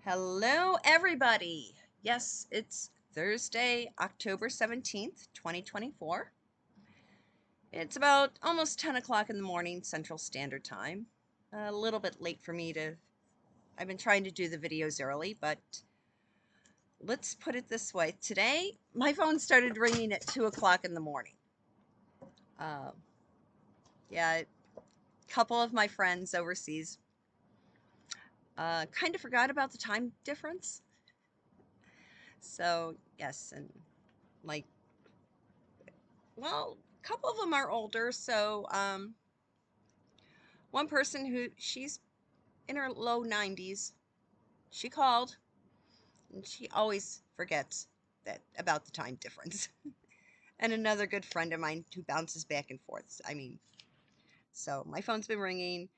Hello, everybody. Yes, it's Thursday, October 17th, 2024. It's about almost 10 o'clock in the morning, Central Standard Time. A little bit late for me to. I've been trying to do the videos early, but let's put it this way. Today, my phone started ringing at 2 o'clock in the morning. Uh, yeah, a couple of my friends overseas kind of forgot about the time difference. So, yes, and like well, a couple of them are older. So, one person who she's in her low 90s, she called and she always forgets that about the time difference. And another good friend of mine who bounces back and forth. I mean, so my phone's been ringing,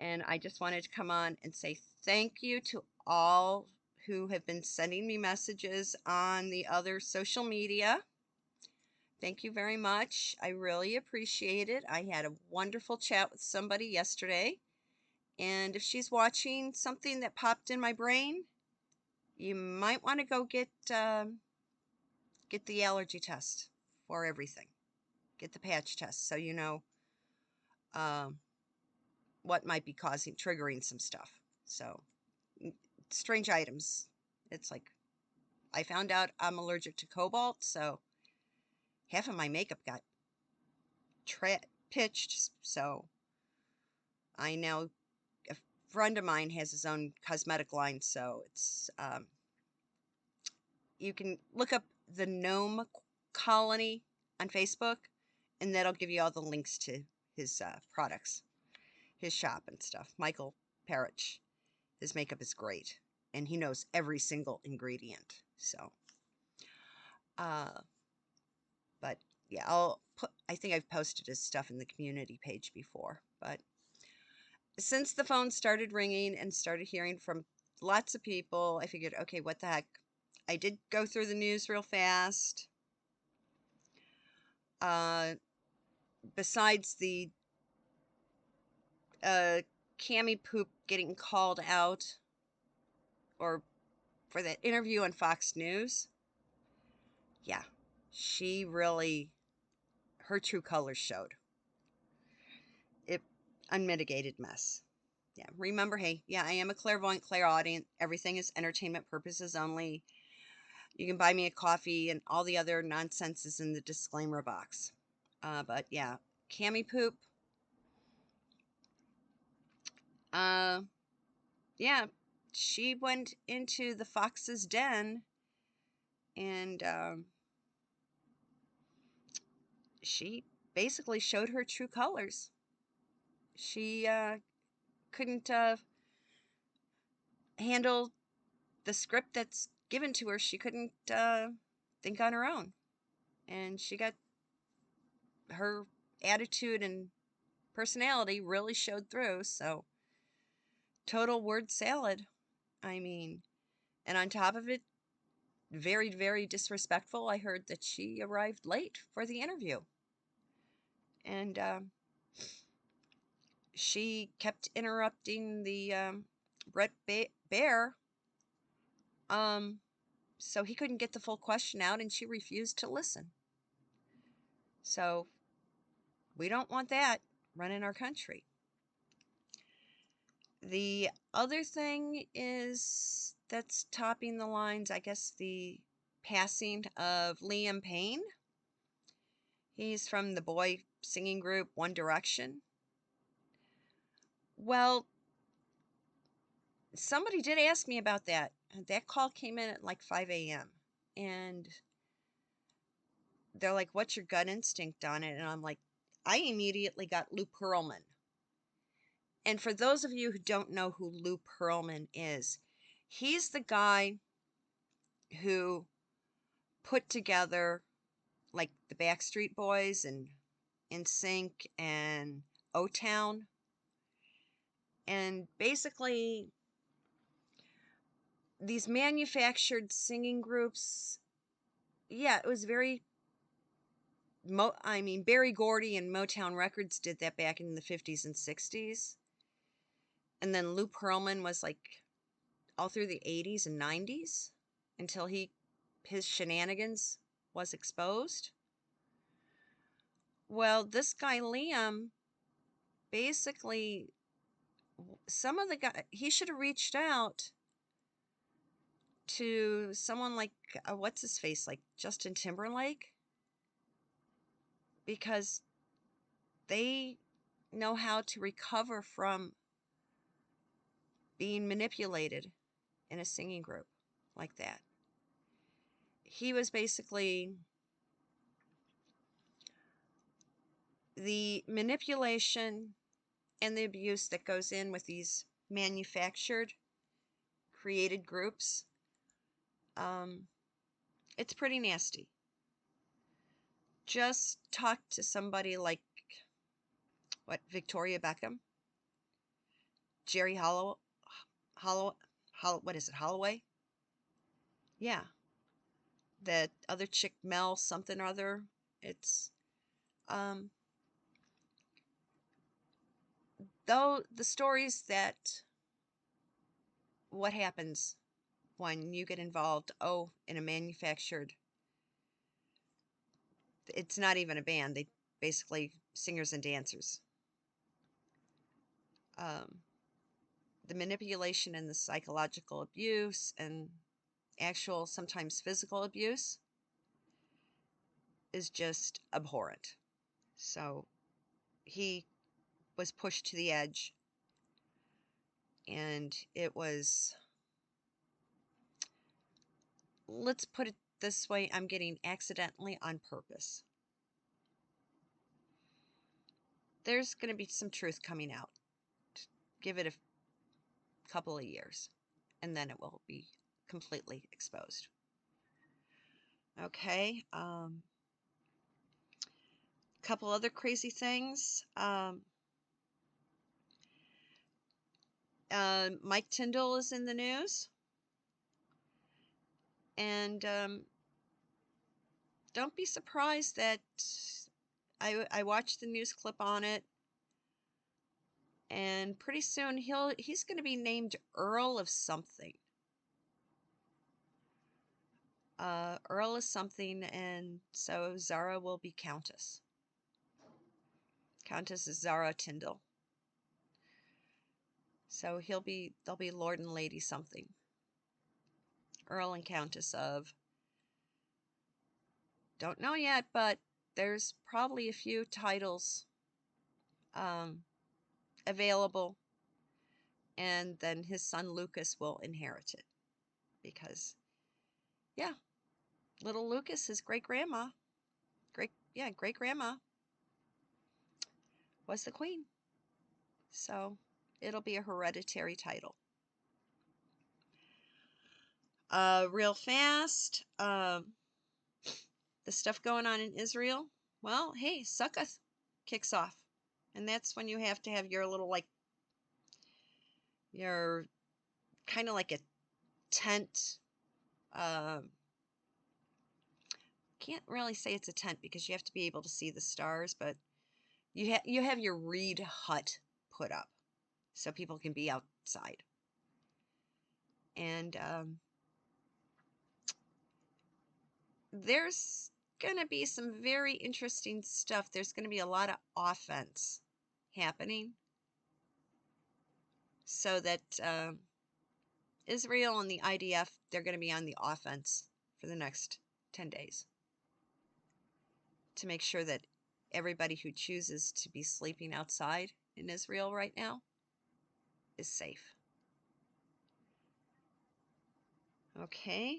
and I just wanted to come on and say thank you to all who have been sending me messages on the other social media. Thank you very much. I really appreciate it. I had a wonderful chat with somebody yesterday. And if she's watching, something that popped in my brain, you might want to go get the allergy test for everything. Get the patch test so you know um, what might be triggering some stuff. So, strange items. It's like I found out I'm allergic to cobalt, so half of my makeup got pitched. So I now a friend of mine has his own cosmetic line, so it's you can look up the Gnome Colony on Facebook, and that'll give you all the links to his products, his shop and stuff. Michael Parrish, his makeup is great, and he knows every single ingredient. So, uh, but yeah, I think I've posted his stuff in the community page before, but since the phone started ringing and started hearing from lots of people, I figured, okay, what the heck? I did go through the news real fast. Besides the Cami Poop getting called out or for that interview on Fox News, yeah, she really, her true colors showed. It unmitigated mess. Yeah, remember, hey, yeah, I am a clairvoyant, clairaudient. Everything is entertainment purposes only. You can buy me a coffee, and all the other nonsense is in the disclaimer box. But yeah, Cami Poop. Yeah, she went into the fox's den, and she basically showed her true colors. She couldn't handle the script that's given to her. She couldn't think on her own. And she got her attitude and personality really showed through. So, total word salad. I mean, and on top of it, very, very disrespectful. I heard that she arrived late for the interview. And she kept interrupting the Brett Bear, so he couldn't get the full question out, and she refused to listen. So we don't want that running our country. The other thing is that's topping the lines, I guess, the passing of Liam Payne. He's from the boy singing group One Direction. Well, somebody did ask me about that. That call came in at like 5 a.m. And they're like, what's your gut instinct on it? And I'm like, I immediately got Lou Pearlman. And for those of you who don't know who Lou Pearlman is, he's the guy who put together like the Backstreet Boys and NSYNC and O-Town. And basically, these manufactured singing groups, yeah, it was very Berry Gordy and Motown Records did that back in the 50s and 60s. And then Lou Pearlman was like all through the 80s and 90s until his shenanigans was exposed. Well, this guy Liam, basically, some of the guy he should have reached out to someone like what's his face, like Justin Timberlake, because they know how to recover from being manipulated in a singing group like that. He was basically the manipulation and the abuse that goes in with these manufactured, created groups. It's pretty nasty. Just talk to somebody like Victoria Beckham, Jerry what is it, Holloway? Yeah, that other chick, Mel something or other. It's though the stories that what happens when you get involved, in a manufactured, it's not even a band, they basically singers and dancers. The manipulation and the psychological abuse and actual sometimes physical abuse is just abhorrent. So he was pushed to the edge, and it was, let's put it this way, I'm getting accidentally on purpose. There's going to be some truth coming out. Give it a couple of years, and then it will be completely exposed. Okay. Couple other crazy things. Mike Tyndall is in the news, and don't be surprised that I watched the news clip on it, and pretty soon he's going to be named Earl of something. Earl is something, and so Zara will be Countess. Countess is Zara Tyndall. So they'll be Lord and Lady something. Earl and Countess of, don't know yet, but there's probably a few titles available, and then his son Lucas will inherit it, because yeah, little Lucas, his great grandma was the queen, so it'll be a hereditary title. Real fast, the stuff going on in Israel. Well, hey, Sukkot kicks off, and that's when you have to have your little, like, your kind of like a tent. Can't really say it's a tent because you have to be able to see the stars, but you have your reed hut put up so people can be outside. And there's going to be some very interesting stuff. There's going to be a lot of offense happening, so that Israel and the IDF, they're going to be on the offense for the next 10 days to make sure that everybody who chooses to be sleeping outside in Israel right now is safe. Okay.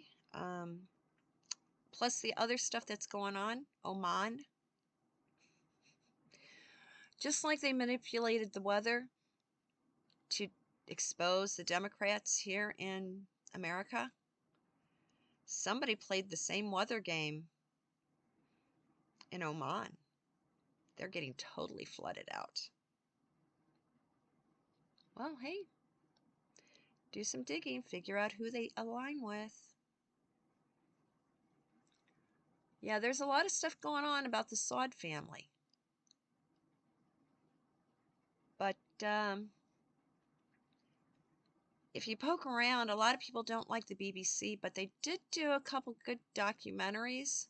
Plus the other stuff that's going on, Oman. Just like they manipulated the weather to expose the Democrats here in America, somebody played the same weather game in Oman. They're getting totally flooded out. Well, hey, do some digging, figure out who they align with. Yeah, there's a lot of stuff going on about the Saud family. But if you poke around, a lot of people don't like the BBC, but they did do a couple good documentaries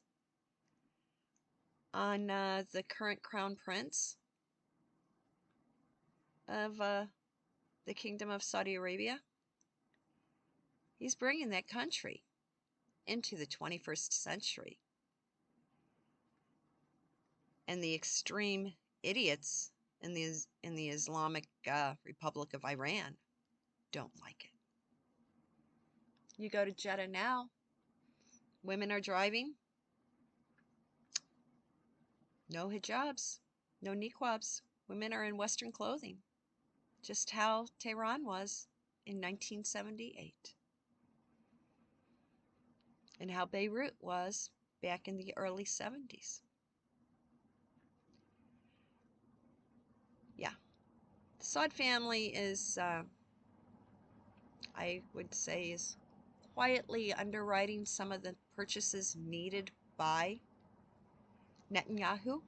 on the current crown prince of the Kingdom of Saudi Arabia. He's bringing that country into the 21st century. And the extreme idiots in the Islamic Republic of Iran don't like it. You go to Jeddah now, women are driving, no hijabs, no niqabs. Women are in Western clothing, just how Tehran was in 1978, and how Beirut was back in the early 70s. Yeah, the Saud family is, I would say, is quietly underwriting some of the purchases needed by Netanyahu.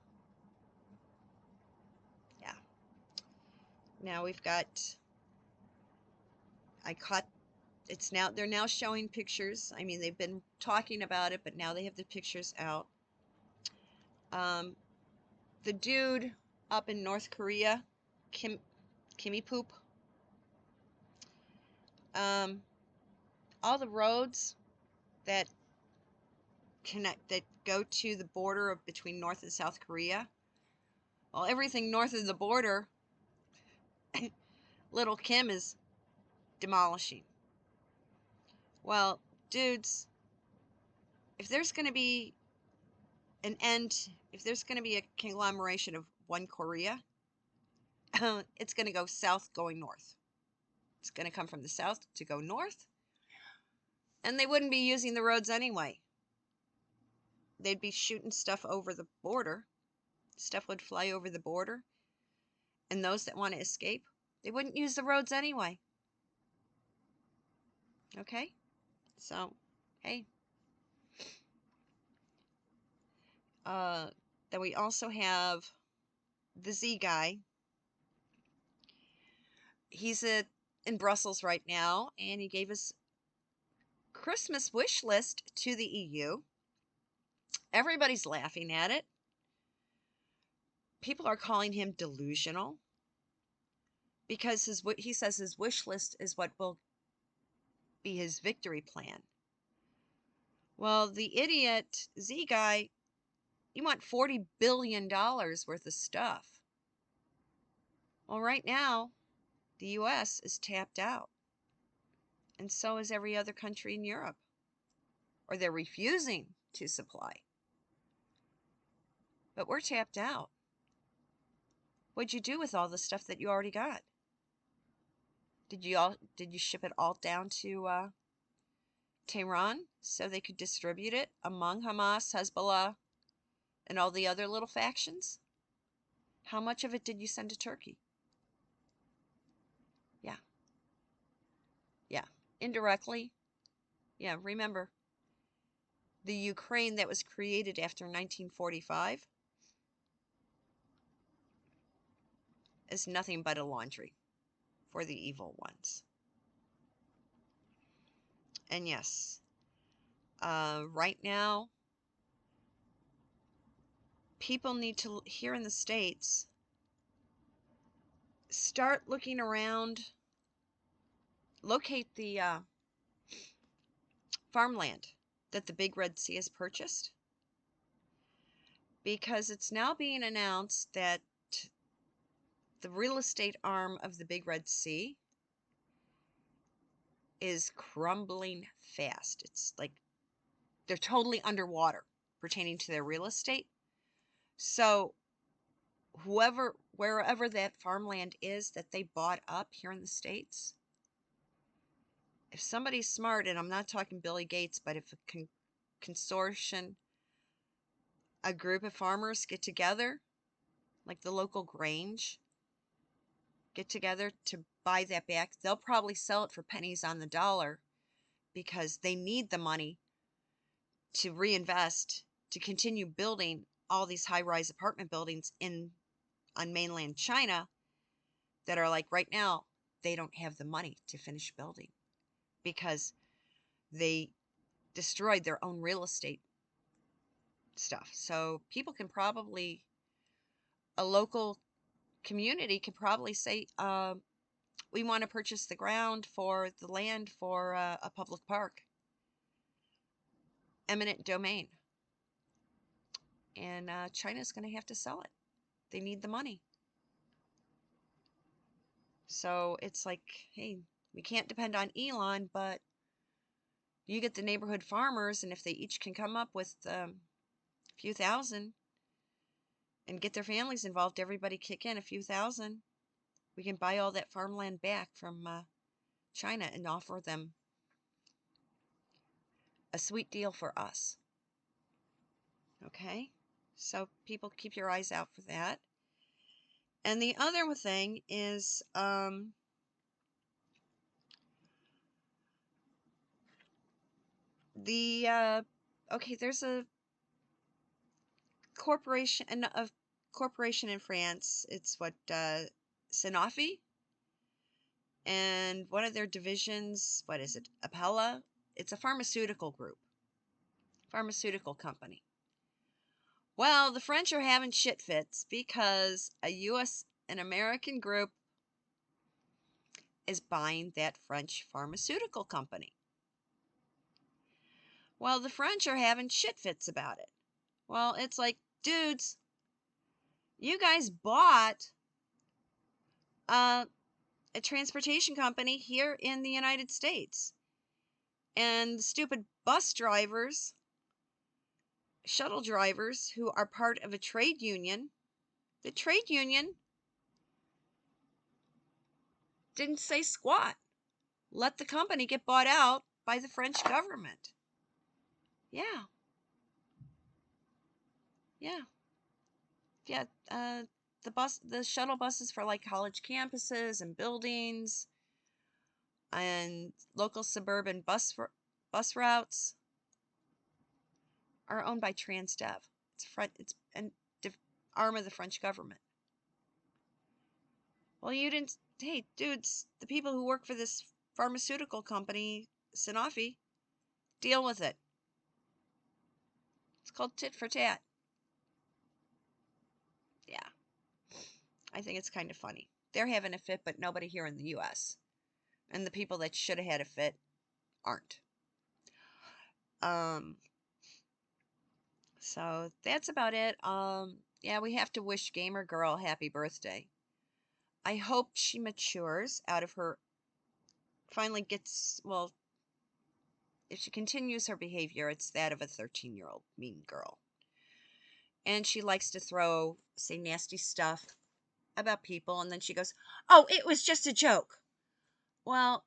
Yeah. Now we've got, they're now showing pictures. I mean, they've been talking about it, but now they have the pictures out. The dude up in North Korea, Kimmy Poop, all the roads that go to the border between North and South Korea. Well, everything north of the border, little Kim is demolishing. Well, dudes, if there's going to be an end, if there's going to be a conglomeration of one Korea, it's going to go south going north. It's going to come from the south to go north, and they wouldn't be using the roads anyway. They'd be shooting stuff over the border. Stuff would fly over the border, and those that want to escape, they wouldn't use the roads anyway. Okay? So, hey. Then we also have the Z guy. He's in Brussels right now, and he gave us Christmas wish list to the EU. Everybody's laughing at it. People are calling him delusional because he says his wish list is what will be his victory plan. Well, the idiot Z guy, you want $40 billion worth of stuff. Well, right now, the U.S. is tapped out. And so is every other country in Europe. Or they're refusing to supply. But we're tapped out. What'd you do with all the stuff that you already got? Did you ship it all down to Tehran so they could distribute it among Hamas, Hezbollah, and all the other little factions? How much of it did you send to Turkey? Yeah. Yeah. Indirectly. Yeah, remember, the Ukraine that was created after 1945 is nothing but a laundry for the evil ones. And yes, right now, people need to, here in the States, start looking around, locate the farmland that the Big Red Sea has purchased, because it's now being announced that the real estate arm of the Big Red Sea is crumbling fast. It's like they're totally underwater pertaining to their real estate. So wherever that farmland is that they bought up here in the States, if somebody's smart, and I'm not talking Billy Gates, but if a consortium, a group of farmers get together, like the local Grange, get together to buy that back, they'll probably sell it for pennies on the dollar because they need the money to reinvest, to continue building all these high-rise apartment buildings on mainland China that are like right now they don't have the money to finish building because they destroyed their own real estate stuff. So people can probably, a local community could probably say, we want to purchase the ground for the land for a public park, eminent domain. And China's going to have to sell it. They need the money. So it's like, hey, we can't depend on Elon, but you get the neighborhood farmers, and if they each can come up with a few thousand and get their families involved, everybody kick in a few thousand, we can buy all that farmland back from China and offer them a sweet deal for us. Okay? So people, keep your eyes out for that. And the other thing is okay, there's a corporation in France. It's what Sanofi, and one of their divisions, what is it? Appella. It's a pharmaceutical group, pharmaceutical company. Well, the French are having shit fits because an American group is buying that French pharmaceutical company. Well, the French are having shit fits about it. Well, it's like, dudes, you guys bought a transportation company here in the United States. And stupid bus drivers, shuttle drivers who are part of a trade union, the trade union didn't say squat. Let the company get bought out by the French government. Yeah. Yeah. Yeah. The shuttle buses for like college campuses and buildings and local suburban bus routes are owned by Transdev. It's an arm of the French government. Well, you didn't. Hey, dudes, the people who work for this pharmaceutical company, Sanofi, deal with it. It's called tit for tat. Yeah. I think it's kind of funny. They're having a fit, but nobody here in the U.S. And the people that should have had a fit aren't. So that's about it. Yeah, we have to wish Gamer Girl happy birthday. I hope she matures out of her, finally gets, well, if she continues her behavior, it's that of a 13-year-old mean girl. And she likes to say nasty stuff about people, and then she goes, oh, it was just a joke. Well,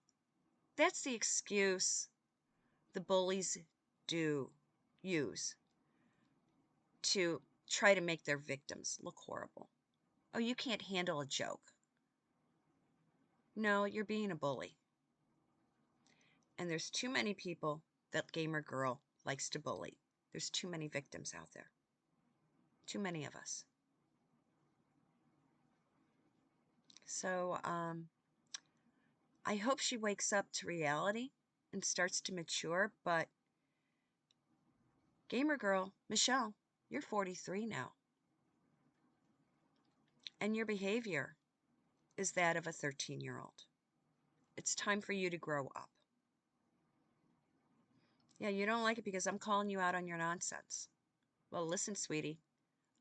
that's the excuse the bullies do use to try to make their victims look horrible. Oh, you can't handle a joke. No, you're being a bully. And there's too many people that Gamer Girl likes to bully. There's too many victims out there. Too many of us. So, I hope she wakes up to reality and starts to mature, but Gamer Girl, Michelle, you're 43 now. And your behavior is that of a 13-year-old. It's time for you to grow up. Yeah, you don't like it because I'm calling you out on your nonsense. Well, listen, sweetie,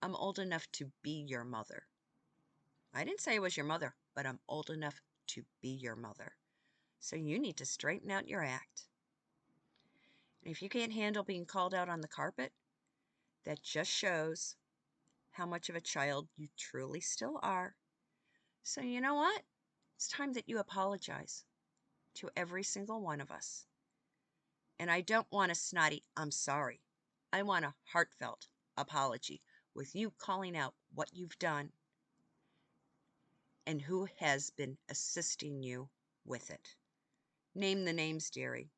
I'm old enough to be your mother. I didn't say I was your mother, but I'm old enough to be your mother. So you need to straighten out your act. And if you can't handle being called out on the carpet, that just shows how much of a child you truly still are. So you know what? It's time that you apologize to every single one of us. And I don't want a snotty, I'm sorry. I want a heartfelt apology with you calling out what you've done and who has been assisting you with it. Name the names, dearie.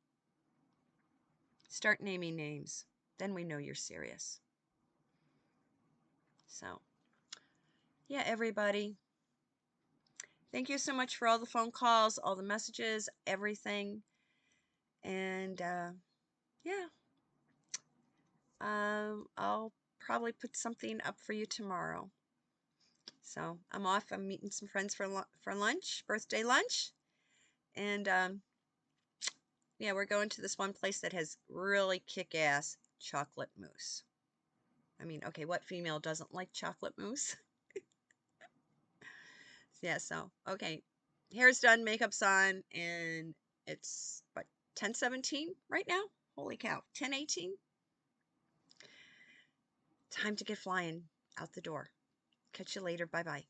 Start naming names. Then we know you're serious. So, yeah, everybody. Thank you so much for all the phone calls, all the messages, everything. And yeah, I'll probably put something up for you tomorrow. So I'm off. I'm meeting some friends for lunch, birthday lunch, and yeah, we're going to this one place that has really kick-ass chocolate mousse. I mean, okay, what female doesn't like chocolate mousse? Yeah, so okay, hair's done, makeup's on, and it's what, 10:17 right now? Holy cow, 10:18. Time to get flying out the door. Catch you later. Bye bye.